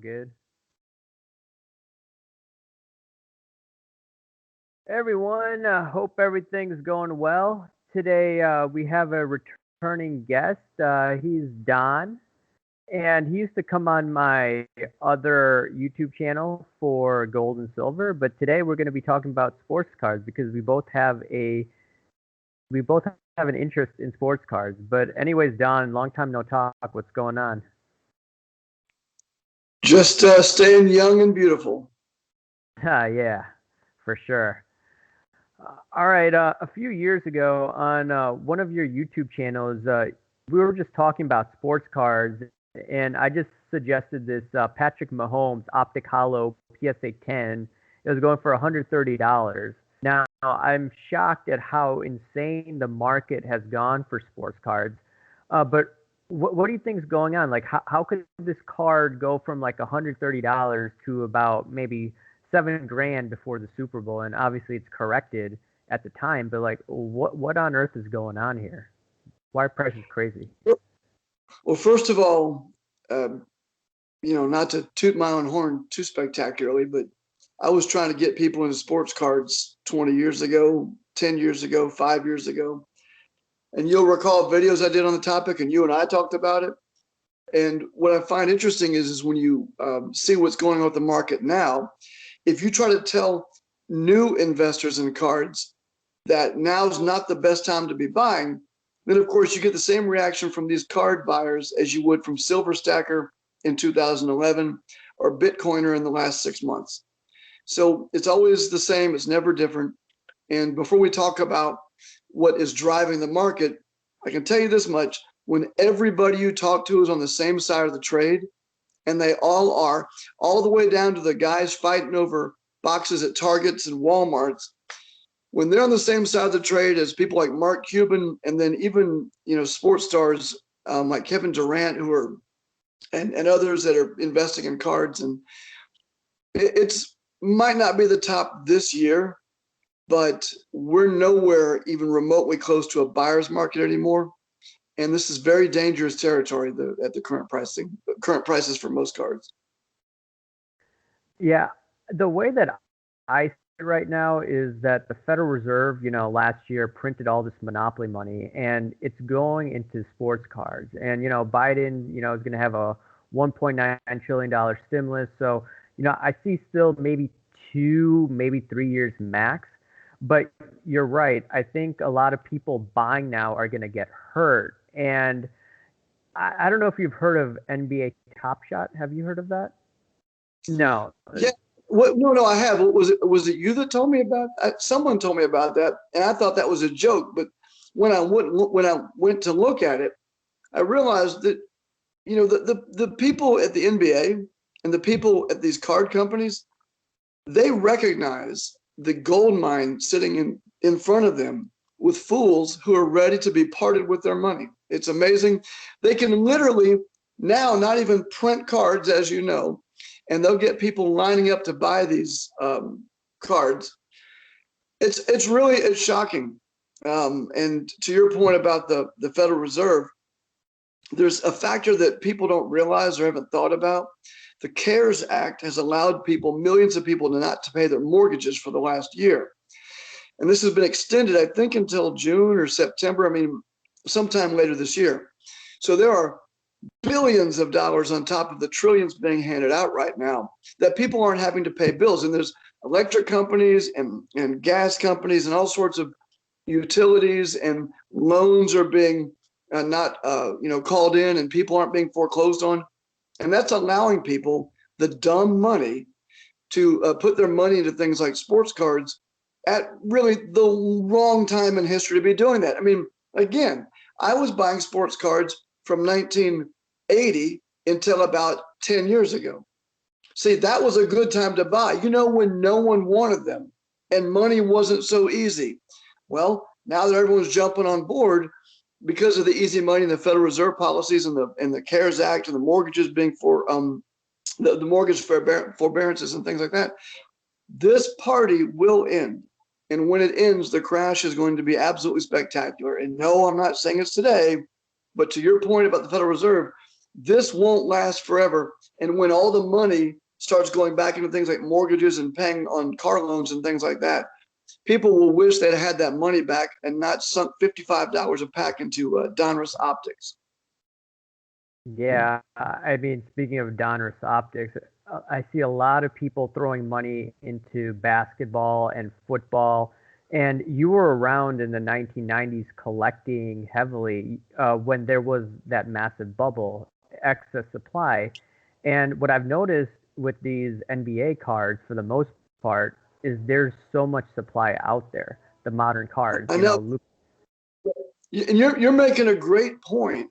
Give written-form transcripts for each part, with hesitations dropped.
Good. Everyone, hope everything's going well. Today we have a returning guest. He's Don, and he used to come on my other YouTube channel for gold and silver. But today we're going to be talking about sports cards because we both have an interest in sports cards. But anyways, Don, long time no talk. What's going on? Just staying young and beautiful. Yeah, for sure. All right. A few years ago on one of your YouTube channels, we were just talking about sports cards, and I just suggested this Patrick Mahomes Optic Hollow PSA 10. It was going for $130. Now, I'm shocked at how insane the market has gone for sports cards. But what do you think is going on? Like, how could this card go from like $130 to about maybe 7 grand before the Super Bowl? And obviously, it's corrected at the time. But like, what on earth is going on here? Why are prices crazy? Well, first of all, um, not to toot my own horn too spectacularly, but I was trying to get people into sports cards 20 years ago, 10 years ago, 5 years ago. And you'll recall videos I did on the topic, and you and I talked about it. And what I find interesting is when you see what's going on with the market now, if you try to tell new investors in cards that now is not the best time to be buying, then of course you get the same reaction from these card buyers as you would from Silver Stacker in 2011 or Bitcoiner in the last 6 months. So it's always the same, it's never different. And before we talk about what is driving the market, I can tell you this much: when everybody you talk to is on the same side of the trade, and they all are, all the way down to the guys fighting over boxes at Targets and Walmarts, when they're on the same side of the trade as people like Mark Cuban, and then even sports stars like Kevin Durant, who are and others that are investing in cards, and it's might not be the top this year, but we're nowhere even remotely close to a buyer's market anymore. And this is very dangerous territory at the current prices for most cards. Yeah, the way that I see it right now is that the Federal Reserve, last year printed all this monopoly money and it's going into sports cards. And, Biden, is going to have a $1.9 trillion stimulus. So, I see still maybe 3 years max. But you're right. I think a lot of people buying now are going to get hurt. And I don't know if you've heard of NBA Top Shot. Have you heard of that? No. Yeah. What? No, no, I have. What was it? Was it you that told me about? Someone told me about that, and I thought that was a joke. But when I went to look at it, I realized that the people at the NBA and the people at these card companies, they recognize the gold mine sitting in front of them with fools who are ready to be parted with their money. It's amazing. They can literally now not even print cards, as you know, and they'll get people lining up to buy these cards. It's shocking. And to your point about the Federal Reserve, there's a factor that people don't realize or haven't thought about. The CARES Act has allowed people, millions of people, to not to pay their mortgages for the last year. And this has been extended, I think, until June or September. I mean, sometime later this year. So there are billions of dollars on top of the trillions being handed out right now that people aren't having to pay bills. And there's electric companies and gas companies and all sorts of utilities, and loans are being not called in, and people aren't being foreclosed on. And that's allowing people the dumb money to put their money into things like sports cards at really the wrong time in history to be doing that. I mean, again, I was buying sports cards from 1980 until about 10 years ago. See, that was a good time to buy, when no one wanted them and money wasn't so easy. Well, now that everyone's jumping on board because of the easy money and the Federal Reserve policies and the CARES Act and the mortgages being for the mortgage forbearances and things like that, this party will end. And when it ends, the crash is going to be absolutely spectacular. And no, I'm not saying it's today, but to your point about the Federal Reserve, this won't last forever. And when all the money starts going back into things like mortgages and paying on car loans and things like that, people will wish they'd had that money back and not sunk $55 a pack into Donruss optics. Yeah, I mean, speaking of Donruss Optics, I see a lot of people throwing money into basketball and football. And you were around in the 1990s collecting heavily when there was that massive bubble, excess supply. And what I've noticed with these NBA cards, for the most part, is there's so much supply out there. The modern cards, I know, and you're making a great point.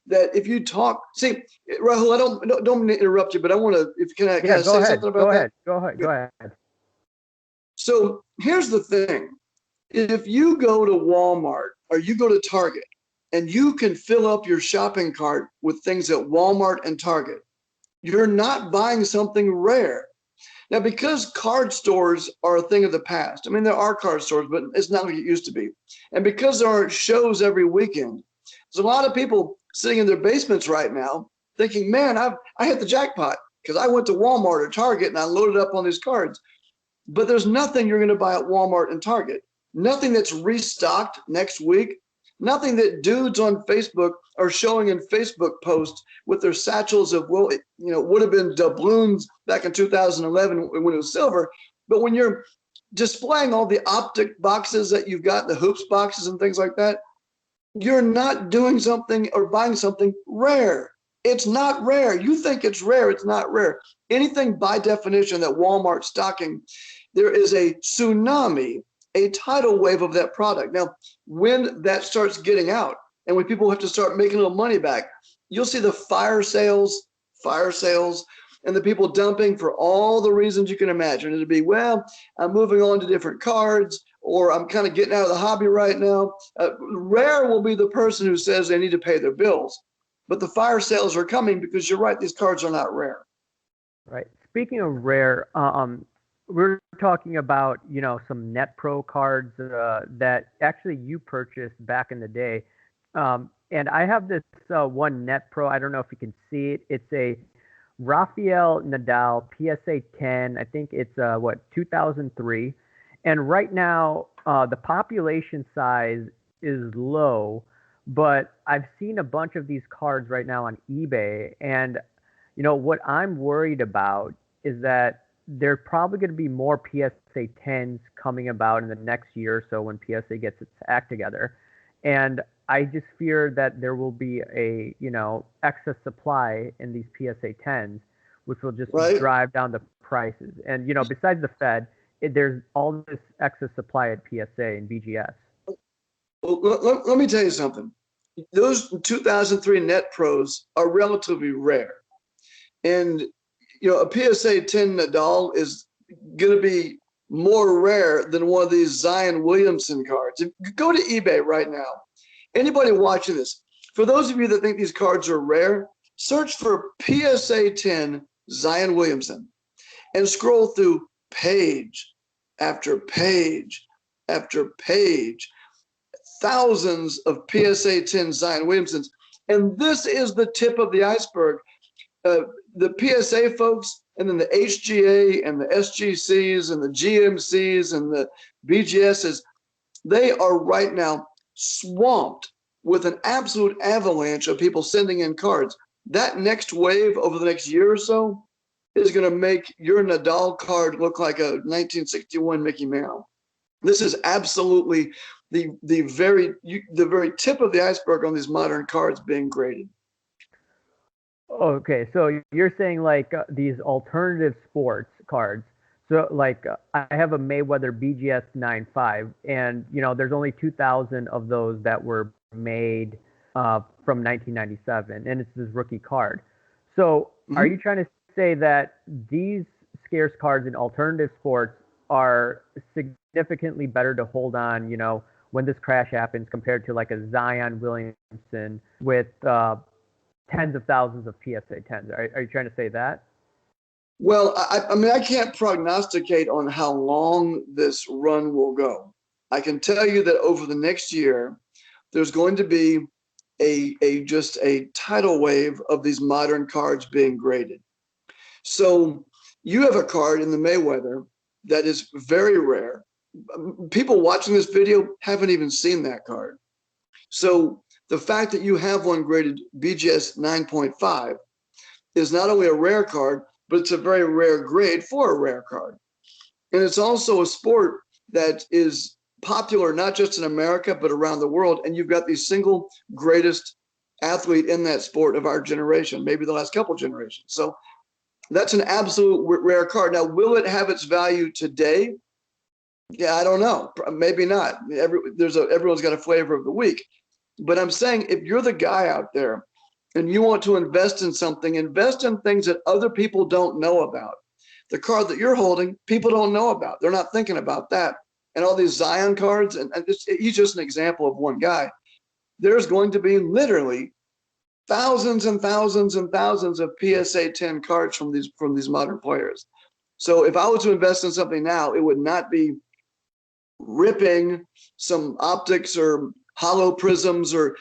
That if you talk, see, Rahul, I don't mean to interrupt you, but I want to, if can I Yeah, go say ahead. something about that? Go ahead. So here's the thing: if you go to Walmart or you go to Target, and you can fill up your shopping cart with things at Walmart and Target, you're not buying something rare. Now, because card stores are a thing of the past, I mean, there are card stores, but it's not like it used to be. And because there aren't shows every weekend, there's a lot of people sitting in their basements right now thinking, man, I hit the jackpot because I went to Walmart or Target and I loaded up on these cards. But there's nothing you're going to buy at Walmart and Target. Nothing that's restocked next week. Nothing that dudes on Facebook are showing in Facebook posts with their satchels of, well, it, would have been doubloons back in 2011 when it was silver. But when you're displaying all the optic boxes that you've got, the hoops boxes and things like that, you're not doing something or buying something rare. It's not rare. You think it's rare. It's not rare. Anything by definition that Walmart's stocking, there is a tsunami, a tidal wave of that product. Now, when that starts getting out and when people have to start making a little money back, you'll see the fire sales, and the people dumping for all the reasons you can imagine. It'll be, well, I'm moving on to different cards, or I'm kind of getting out of the hobby right now. Rare will be the person who says they need to pay their bills. But the fire sales are coming because you're right, these cards are not rare. Right. Speaking of rare, we're talking about, some Net Pro cards that actually you purchased back in the day. And I have this one Net Pro. I don't know if you can see it. It's a Rafael Nadal PSA 10. I think it's 2003. And right now, the population size is low, but I've seen a bunch of these cards right now on eBay. And, what I'm worried about is that there are probably going to be more PSA 10s coming about in the next year or so when PSA gets its act together. And I just fear that there will be a, excess supply in these PSA 10s, which will just drive down the prices. And, besides the Fed, there's all this excess supply at PSA and BGS. Well, let me tell you something. Those 2003 Net Pros are relatively rare. And, a PSA 10 Nadal is going to be more rare than one of these Zion Williamson cards. If you go to eBay right now, anybody watching this, for those of you that think these cards are rare, search for PSA 10 Zion Williamson and scroll through page after page after page, thousands of PSA 10 Zion Williamsons. And this is the tip of the iceberg. The PSA folks, and then the HGA and the SGCs and the GMCs and the BGSs, they are right now swamped with an absolute avalanche of people sending in cards. That next wave over the next year or so is going to make your Nadal card look like a 1961 Mickey Mantle. This is absolutely the very tip of the iceberg on these modern cards being graded. Okay, so you're saying like these alternative sports cards. So like I have a Mayweather BGS 9.5, and there's only 2,000 of those that were made from 1997, and it's this rookie card. So are you trying to say that these scarce cards in alternative sports are significantly better to hold on, when this crash happens compared to like a Zion Williamson with tens of thousands of PSA 10s? Are you trying to say that? Well, I mean, I can't prognosticate on how long this run will go. I can tell you that over the next year, there's going to be just a tidal wave of these modern cards being graded. So you have a card in the Mayweather that is very rare. People watching this video haven't even seen that card. So the fact that you have one graded BGS 9.5 is not only a rare card, but it's a very rare grade for a rare card. And it's also a sport that is popular, not just in America, but around the world. And you've got the single greatest athlete in that sport of our generation, maybe the last couple generations. So that's an absolute rare card. Now, will it have its value today? Yeah, I don't know. Maybe not. Everyone's got a flavor of the week. But I'm saying if you're the guy out there and you want to invest in something, invest in things that other people don't know about. The card that you're holding, people don't know about. They're not thinking about that. And all these Zion cards, and he's just an example of one guy. There's going to be literally thousands and thousands and thousands of PSA 10 cards from these modern players. So if I was to invest in something now, it would not be ripping some optics or hollow prisms or,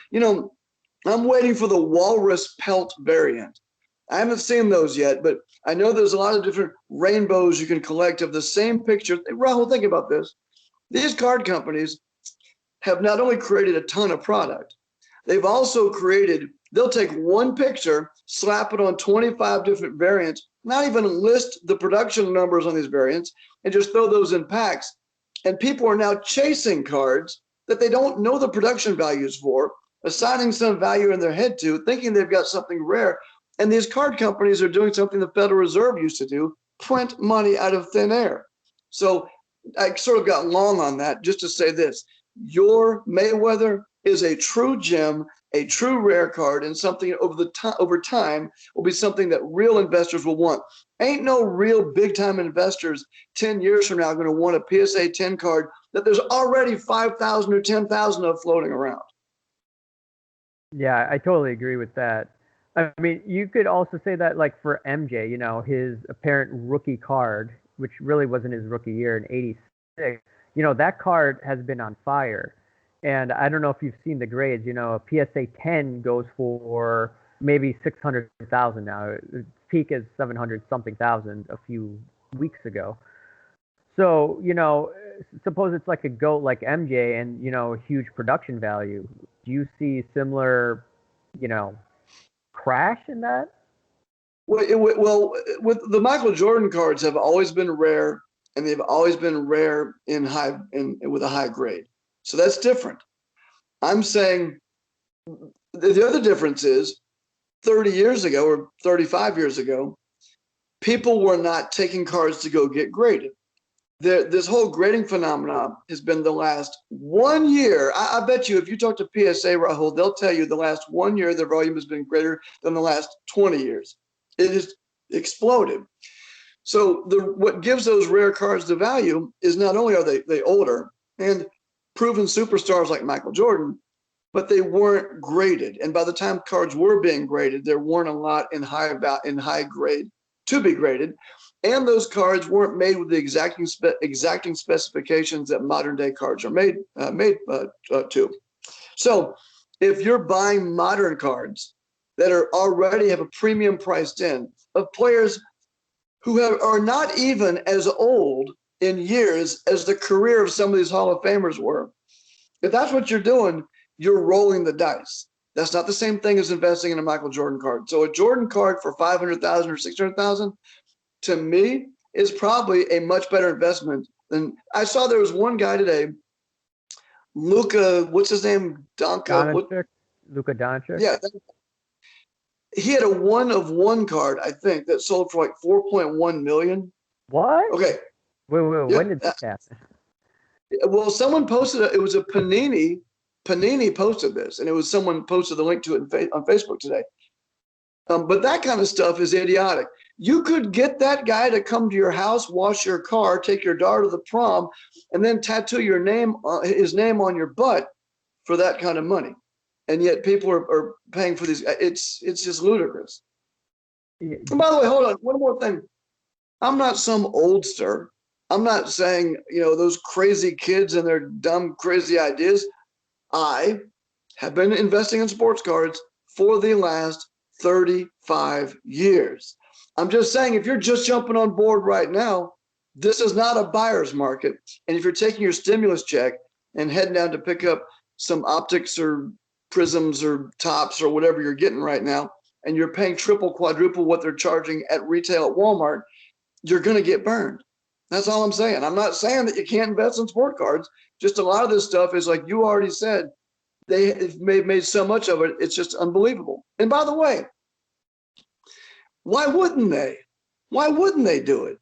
I'm waiting for the walrus pelt variant. I haven't seen those yet, but I know there's a lot of different rainbows you can collect of the same picture. Rahul, think about this. These card companies have not only created a ton of product, they've also created, they'll take one picture, slap it on 25 different variants, not even list the production numbers on these variants, and just throw those in packs. And people are now chasing cards that they don't know the production values for, assigning some value in their head to, thinking they've got something rare. And these card companies are doing something the Federal Reserve used to do, print money out of thin air. So I sort of got long on that just to say this. Your Mayweather is a true gem, a true rare card, and something over time will be something that real investors will want. Ain't no real big time investors 10 years from now going to want a PSA 10 card that there's already 5,000 or 10,000 of floating around. Yeah, I totally agree with that. I mean, you could also say that like for MJ, his apparent rookie card, which really wasn't his rookie year in '86, that card has been on fire. And I don't know if you've seen the grades, a PSA 10 goes for maybe 600,000 now. Its peak is 700 something thousand a few weeks ago. So, suppose it's like a GOAT like MJ and, huge production value. Do you see similar, crash in that? Well, with the Michael Jordan cards have always been rare, and they've always been rare with a high grade. So that's different. I'm saying the other difference is 30 years ago or 35 years ago, people were not taking cards to go get graded. This whole grading phenomenon has been the last 1 year. I bet you if you talk to PSA, Rahul, they'll tell you the last 1 year their volume has been greater than the last 20 years. It has exploded. So what gives those rare cards the value is not only are they older and proven superstars like Michael Jordan, but they weren't graded. And by the time cards were being graded, there weren't a lot in high grade to be graded. And those cards weren't made with the exacting specifications that modern day cards are made to. So if you're buying modern cards that already have a premium priced in of players who are not even as old in years as the career of some of these Hall of Famers were, if that's what you're doing, you're rolling the dice. That's not the same thing as investing in a Michael Jordan card. So a Jordan card for 500,000 or 600,000, to me, is probably a much better investment than I saw. There was one guy today, Luka, what's his name? Luka Doncic. Yeah. He had a 1-of-1 card, I think, that sold for like 4.1 million. What? Okay. Wait, when did this happen? Well, someone posted it was a Panini. Panini posted this, and someone posted the link to it on Facebook today. But that kind of stuff is idiotic. You could get that guy to come to your house, wash your car, take your daughter to the prom, and then tattoo his name on your butt for that kind of money. And yet people are paying for these. It's just ludicrous. Yeah. And by the way, hold on, one more thing. I'm not some oldster. I'm not saying, those crazy kids and their dumb, crazy ideas. I have been investing in sports cards for the last 35 years. I'm just saying, if you're just jumping on board right now, this is not a buyer's market. And if you're taking your stimulus check and heading down to pick up some optics or prisms or tops or whatever you're getting right now, and you're paying triple, quadruple what they're charging at retail at Walmart, you're going to get burned. That's all I'm saying. I'm not saying that you can't invest in sport cards. Just a lot of this stuff is like you already said, they've made so much of it. It's just unbelievable. And by the way, why wouldn't they? Why wouldn't they do it?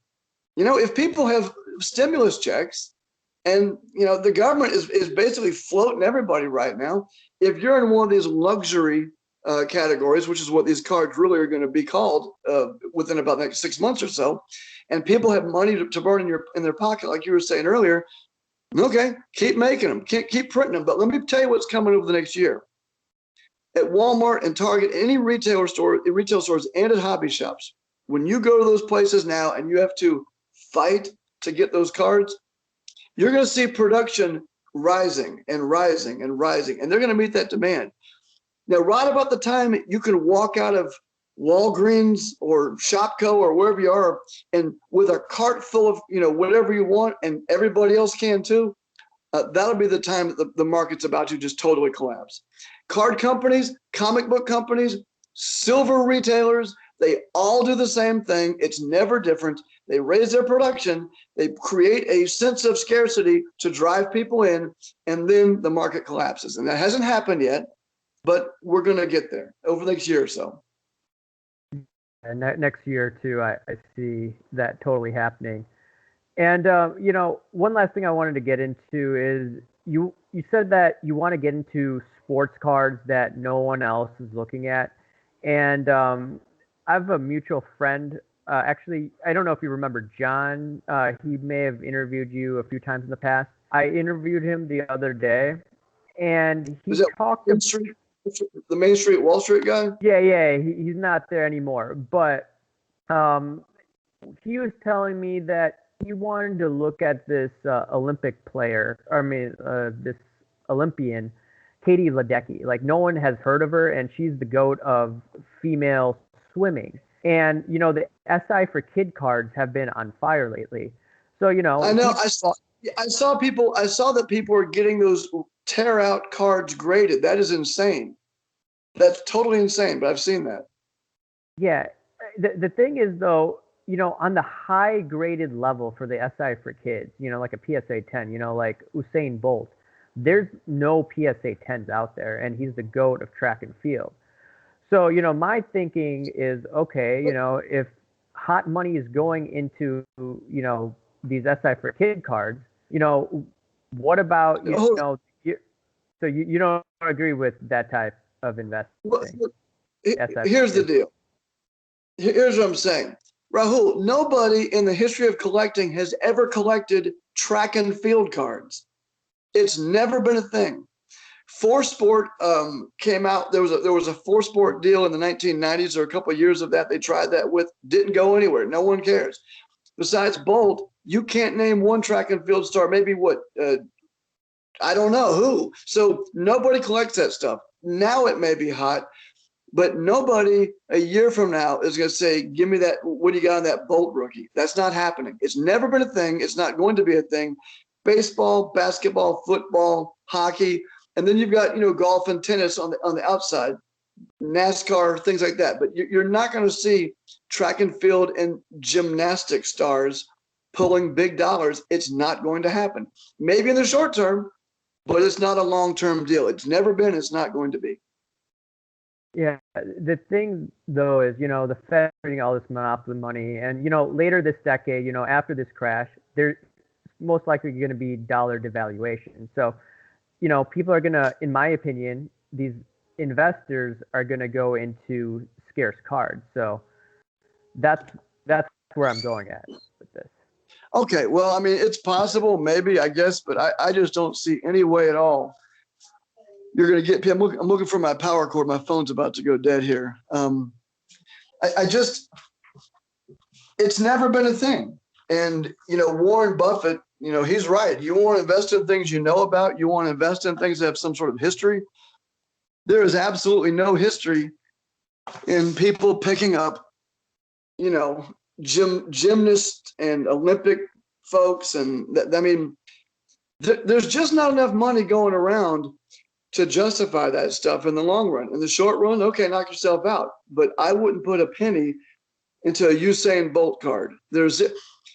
You know, if people have stimulus checks and, you know, the government is basically floating everybody right now. If you're in one of these luxury categories, which is what these cards really are going to be called within about the next 6 months or so, and people have money to burn in their pocket, like you were saying earlier, okay, keep making them, keep printing them. But let me tell you what's coming over the next year. At Walmart and Target, any retail stores and at hobby shops, when you go to those places now and you have to fight to get those cards, you're going to see production rising and rising and rising, and they're going to meet that demand. Now, right about the time you can walk out of Walgreens or Shopko or wherever you are, and with a cart full of, you know, whatever you want, and everybody else can too, that'll be the time that the market's about to just totally collapse. Card companies, comic book companies, silver retailers, they all do the same thing. It's never different. They raise their production, they create a sense of scarcity to drive people in, and then the market collapses. And that hasn't happened yet, but we're going to get there over the next year or so. And next year or two, I see that totally happening. And you know, one last thing I wanted to get into is you said that you want to get into sports cards that no one else is looking at. And I have a mutual friend. Actually, I don't know if you remember John. He may have interviewed you a few times in the past. I interviewed him the other day, and he talked about the Main Street, Wall Street guy. Yeah. He's not there anymore. But he was telling me that he wanted to look at this Olympic player. This Olympian, Katie Ledecky. Like, no one has heard of her, and she's the GOAT of female swimming. And, you know, the SI for kid cards have been on fire lately. So, you know. I know. I saw that people are getting those tear out cards graded. That is insane. That's totally insane, but I've seen that. Yeah. The thing is, though, you know, on the high graded level for the SI for kids, you know, like a PSA 10, you know, like Usain Bolt, there's no PSA 10s out there, and he's the GOAT of track and field. So, you know, my thinking is, okay, you know, if hot money is going into, you know, these SI for kid cards, you know, what about, you know, so you don't agree with that type of investing? Well, here's the deal. Here's what I'm saying. Rahul, nobody in the history of collecting has ever collected track and field cards. It's never been a thing. Four Sport came out. There was a Four Sport deal in the 1990s, or a couple of years of that. They tried that with, didn't go anywhere. No one cares. Besides Bolt, you can't name one track and field star. Maybe I don't know who. So nobody collects that stuff. Now it may be hot, but nobody a year from now is going to say, give me that. What do you got on that Bolt rookie? That's not happening. It's never been a thing. It's not going to be a thing. Baseball, basketball, football, hockey. And then you've got, you know, golf and tennis on the outside, NASCAR, things like that. But you're not going to see track and field and gymnastic stars pulling big dollars. It's not going to happen. Maybe in the short term, but it's not a long-term deal. It's never been. It's not going to be. Yeah. The thing, though, is, you know, the Fed getting all this monopoly money. And, you know, later this decade, you know, after this crash, there's most likely going to be dollar devaluation. So, you know, people are going to, in my opinion, these investors are going to go into scarce cards. So that's where I'm going at with this. Okay. Well, I mean, it's possible, maybe, I guess, but I just don't see any way at all you're going to get. I'm looking for my power cord. My phone's about to go dead here. It's never been a thing. And, you know, Warren Buffett, you know, he's right. You want to invest in things you know about. You want to invest in things that have some sort of history. There is absolutely no history in people picking up you know, gymnasts and Olympic folks. And I mean, there's just not enough money going around to justify that stuff in the long run. In the short run, okay, knock yourself out. But I wouldn't put a penny into a Usain Bolt card.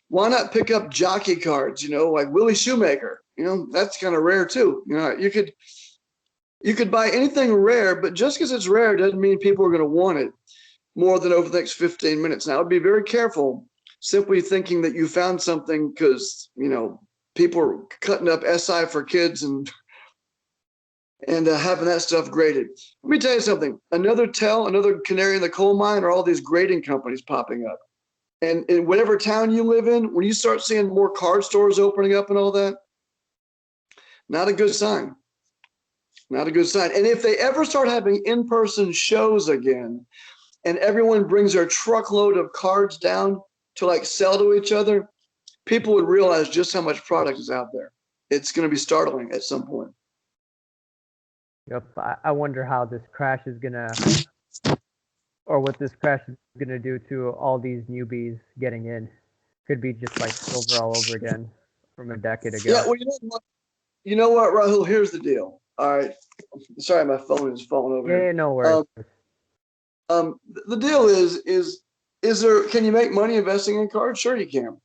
Why not pick up jockey cards, you know, like Willie Shoemaker? You know, that's kind of rare too. You know, you could buy anything rare, but just because it's rare doesn't mean people are going to want it more than over the next 15 minutes. Now, I'd be very careful simply thinking that you found something because, you know, people are cutting up SI for kids and having that stuff graded. Let me tell you something. Another canary in the coal mine are all these grading companies popping up. And in whatever town you live in, when you start seeing more card stores opening up and all that, not a good sign. Not a good sign. And if they ever start having in-person shows again, and everyone brings their truckload of cards down to like sell to each other, people would realize just how much product is out there. It's going to be startling at some point. Yep. I wonder how this crash is gonna, or what this crash is gonna do to all these newbies getting in. Could be just like silver all over again from a decade ago. Yeah, well, you know what, Rahul? Here's the deal. All right. Sorry, my phone is falling over. Yeah, no worries. The deal is there? Can you make money investing in cards? Sure, you can.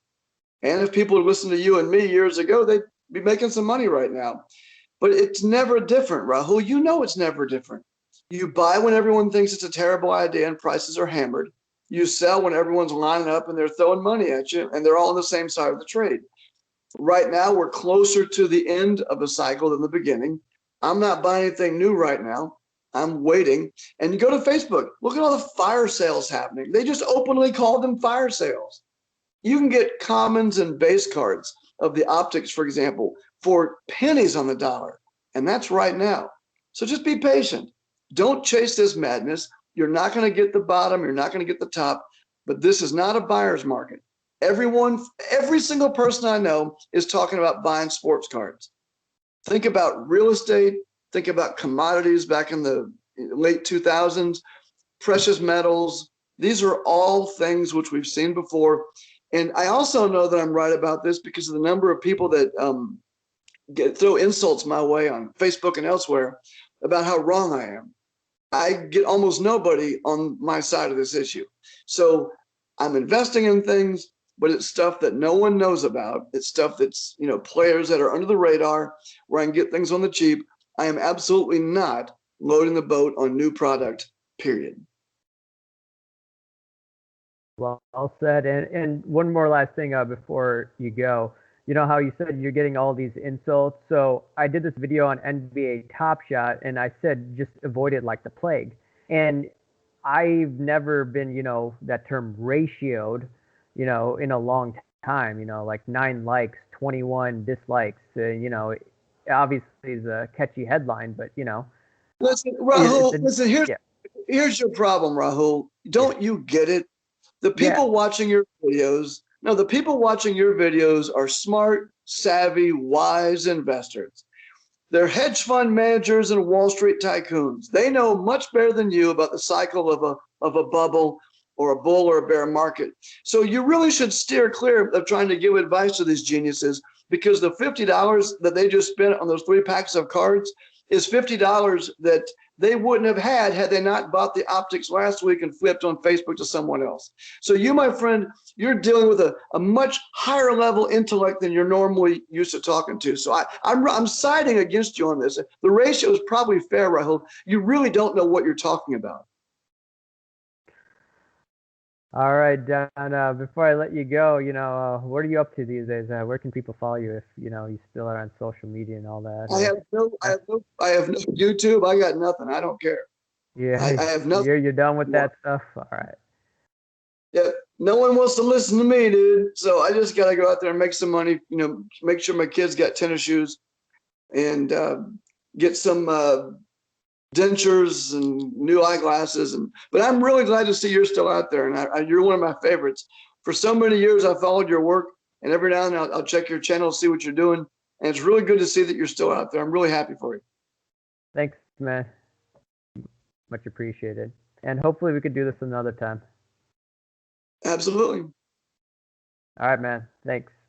And if people had listened to you and me years ago, they'd be making some money right now. But it's never different, Rahul. You know it's never different. You buy when everyone thinks it's a terrible idea and prices are hammered. You sell when everyone's lining up and they're throwing money at you, and they're all on the same side of the trade. Right now, we're closer to the end of the cycle than the beginning. I'm not buying anything new right now. I'm waiting. And you go to Facebook, look at all the fire sales happening. They just openly call them fire sales. You can get commons and base cards of the optics, for example, for pennies on the dollar. And that's right now. So just be patient. Don't chase this madness. You're not going to get the bottom. You're not going to get the top. But this is not a buyer's market. Every single person I know is talking about buying sports cards. Think about real estate. Think about commodities back in the late 2000s, precious metals. These are all things which we've seen before. And I also know that I'm right about this because of the number of people that throw insults my way on Facebook and elsewhere about how wrong I am. I get almost nobody on my side of this issue. So I'm investing in things, but it's stuff that no one knows about. It's stuff that's, you know, players that are under the radar where I can get things on the cheap. I am absolutely not loading the boat on new product, period. Well said. And one more last thing before you go. You know how you said you're getting all these insults? So I did this video on NBA Top Shot, and I said just avoid it like the plague. And I've never been, you know, that term ratioed, you know, in a long time, you know, like 9 likes, 21 dislikes, you know, obviously is a catchy headline, but, you know. Listen, Rahul, here's your problem, Rahul. Don't you get it? The people watching your videos, the people watching your videos are smart, savvy, wise investors. They're hedge fund managers and Wall Street tycoons. They know much better than you about the cycle of a bubble or a bull or a bear market. So you really should steer clear of trying to give advice to these geniuses, because the $50 that they just spent on those 3 packs of cards is $50 that they wouldn't have had they not bought the optics last week and flipped on Facebook to someone else. So you, my friend, you're dealing with a much higher level intellect than you're normally used to talking to. So I'm siding against you on this. The ratio is probably fair, Rahul. You really don't know what you're talking about. All right, Don, before I let you go, you know, what are you up to these days? Where can people follow you if, you know, you still are on social media and all that? I have no YouTube. I got nothing. I don't care. Yeah, I have nothing. You're done with that stuff? All right. Yeah, no one wants to listen to me, dude. So I just got to go out there and make some money, you know, make sure my kids got tennis shoes and get some dentures and new eyeglasses. But I'm really glad to see you're still out there. And you're one of my favorites. For so many years, I followed your work, and every now and then I'll check your channel, see what you're doing. And it's really good to see that you're still out there. I'm really happy for you. Thanks, man. Much appreciated. And hopefully we could do this another time. Absolutely. All right, man. Thanks.